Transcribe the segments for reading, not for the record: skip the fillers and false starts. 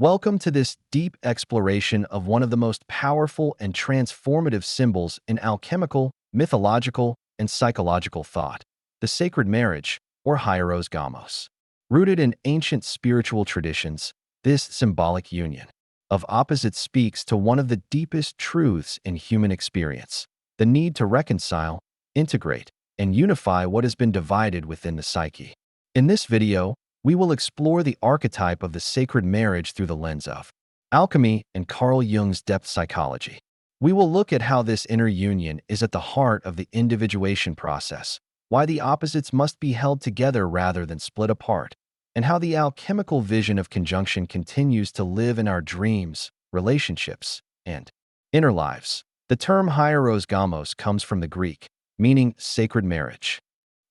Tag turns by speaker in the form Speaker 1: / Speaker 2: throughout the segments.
Speaker 1: Welcome to this deep exploration of one of the most powerful and transformative symbols in alchemical, mythological, and psychological thought, the sacred marriage, or Hieros Gamos. Rooted in ancient spiritual traditions, this symbolic union of opposites speaks to one of the deepest truths in human experience: the need to reconcile, integrate, and unify what has been divided within the psyche. In this video, we will explore the archetype of the sacred marriage through the lens of alchemy and Carl Jung's depth psychology. We will look at how this inner union is at the heart of the individuation process, why the opposites must be held together rather than split apart, and how the alchemical vision of conjunction continues to live in our dreams, relationships, and inner lives. The term Hieros Gamos comes from the Greek, meaning sacred marriage.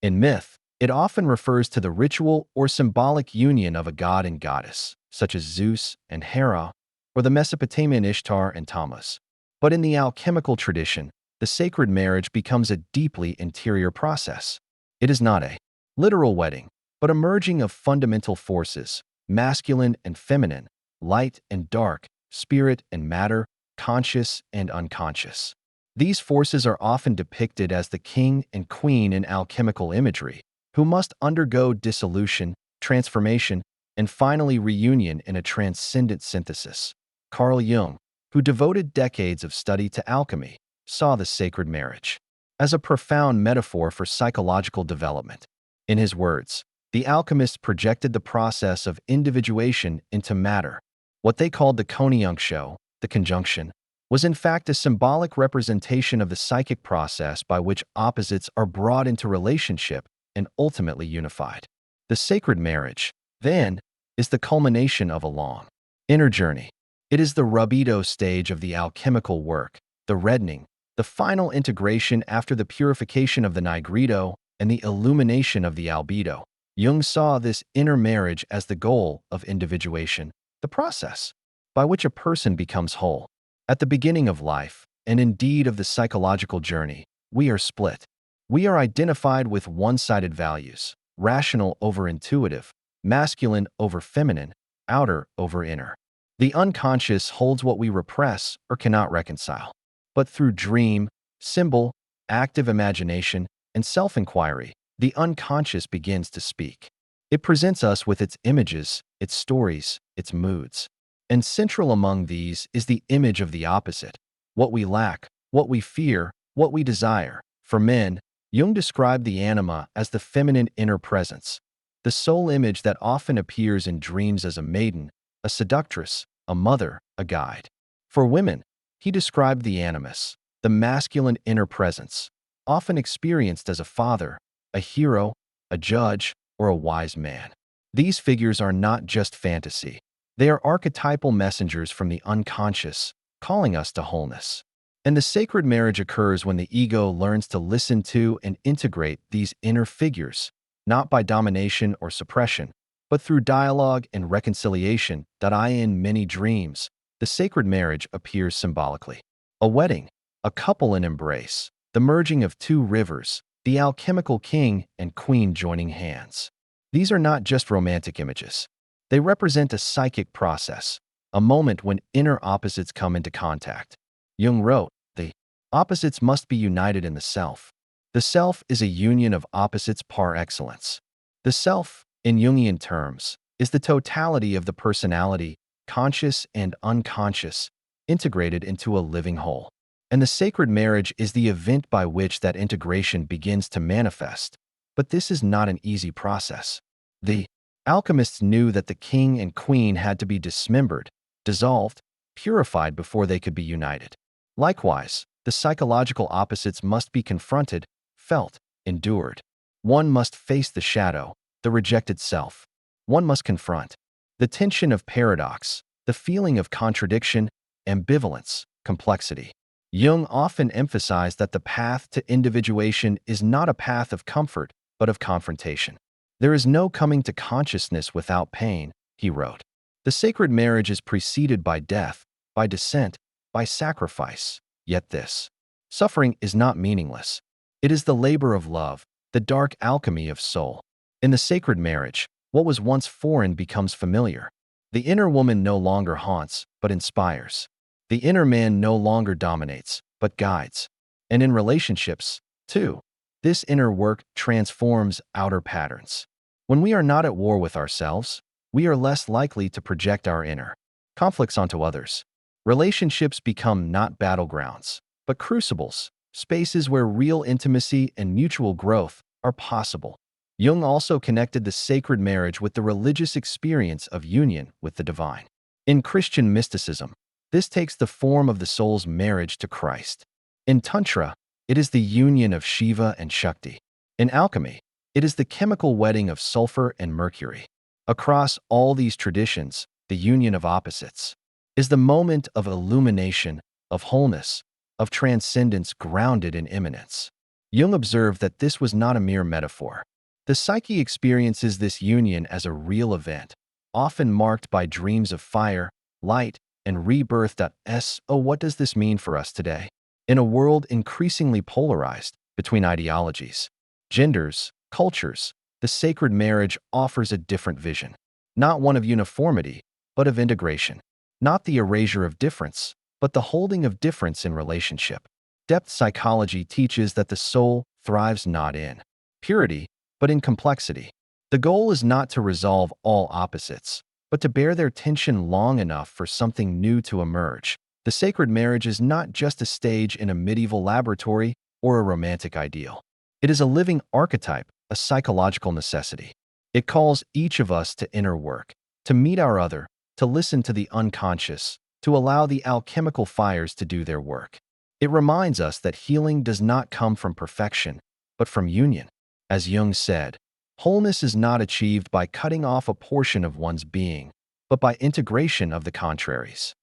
Speaker 1: In myth, it often refers to the ritual or symbolic union of a god and goddess, such as Zeus and Hera, or the Mesopotamian Ishtar and Tammuz. But in the alchemical tradition, the sacred marriage becomes a deeply interior process. It is not a literal wedding, but a merging of fundamental forces, masculine and feminine, light and dark, spirit and matter, conscious and unconscious. These forces are often depicted as the king and queen in alchemical imagery, who must undergo dissolution, transformation, and finally reunion in a transcendent synthesis. Carl Jung, who devoted decades of study to alchemy, saw the sacred marriage as a profound metaphor for psychological development. In his words, the alchemists projected the process of individuation into matter. What they called the Coniunctio, the conjunction, was in fact a symbolic representation of the psychic process by which opposites are brought into relationship and ultimately unified. The sacred marriage, then, is the culmination of a long inner journey. It is the rubedo stage of the alchemical work, the reddening, the final integration after the purification of the nigredo and the illumination of the albedo. Jung saw this inner marriage as the goal of individuation, the process by which a person becomes whole. At the beginning of life, and indeed of the psychological journey, we are split. We are identified with one-sided values, rational over intuitive, masculine over feminine, outer over inner. The unconscious holds what we repress or cannot reconcile. But through dream, symbol, active imagination, and self-inquiry, the unconscious begins to speak. It presents us with its images, its stories, its moods. And central among these is the image of the opposite: what we lack, what we fear, what we desire. For men, Jung described the anima as the feminine inner presence, the soul image that often appears in dreams as a maiden, a seductress, a mother, a guide. For women, he described the animus, the masculine inner presence, often experienced as a father, a hero, a judge, or a wise man. These figures are not just fantasy. They are archetypal messengers from the unconscious, calling us to wholeness. And the sacred marriage occurs when the ego learns to listen to and integrate these inner figures, not by domination or suppression, but through dialogue and reconciliation. In many dreams, the sacred marriage appears symbolically. A wedding, a couple in embrace, the merging of two rivers, the alchemical king and queen joining hands. These are not just romantic images. They represent a psychic process, a moment when inner opposites come into contact. Jung wrote, the opposites must be united in the self. The self is a union of opposites par excellence. The self, in Jungian terms, is the totality of the personality, conscious and unconscious, integrated into a living whole. And the sacred marriage is the event by which that integration begins to manifest. But this is not an easy process. The alchemists knew that the king and queen had to be dismembered, dissolved, purified before they could be united. Likewise, the psychological opposites must be confronted, felt, endured. One must face the shadow, the rejected self. One must confront the tension of paradox, the feeling of contradiction, ambivalence, complexity. Jung often emphasized that the path to individuation is not a path of comfort, but of confrontation. There is no coming to consciousness without pain, he wrote. The sacred marriage is preceded by death, by dissent, by sacrifice. Yet this suffering is not meaningless. It is the labor of love, the dark alchemy of soul. In the sacred marriage, what was once foreign becomes familiar. The inner woman no longer haunts, but inspires. The inner man no longer dominates, but guides. And in relationships, too, this inner work transforms outer patterns. When we are not at war with ourselves, we are less likely to project our inner conflicts onto others. Relationships become not battlegrounds, but crucibles, spaces where real intimacy and mutual growth are possible. Jung also connected the sacred marriage with the religious experience of union with the divine. In Christian mysticism, this takes the form of the soul's marriage to Christ. In Tantra, it is the union of Shiva and Shakti. In alchemy, it is the chemical wedding of sulfur and mercury. Across all these traditions, the union of opposites is the moment of illumination, of wholeness, of transcendence grounded in immanence. Jung observed that this was not a mere metaphor. The psyche experiences this union as a real event, often marked by dreams of fire, light, and rebirth. So what does this mean for us today? In a world increasingly polarized between ideologies, genders, cultures, the sacred marriage offers a different vision. Not one of uniformity, but of integration. Not the erasure of difference, but the holding of difference in relationship. Depth psychology teaches that the soul thrives not in purity, but in complexity. The goal is not to resolve all opposites, but to bear their tension long enough for something new to emerge. The sacred marriage is not just a stage in a medieval laboratory or a romantic ideal. It is a living archetype, a psychological necessity. It calls each of us to inner work, to meet our other, to listen to the unconscious, to allow the alchemical fires to do their work. It reminds us that healing does not come from perfection, but from union. As Jung said, wholeness is not achieved by cutting off a portion of one's being, but by integration of the contraries.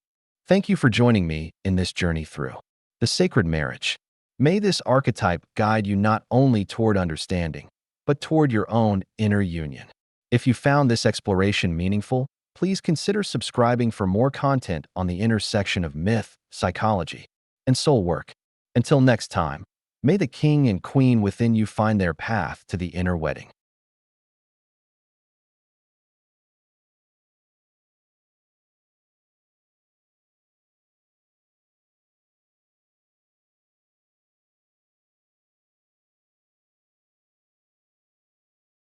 Speaker 1: Thank you for joining me in this journey through the sacred marriage. May this archetype guide you not only toward understanding, but toward your own inner union. If you found this exploration meaningful, please consider subscribing for more content on the intersection of myth, psychology, and soul work. Until next time, may the king and queen within you find their path to the inner wedding.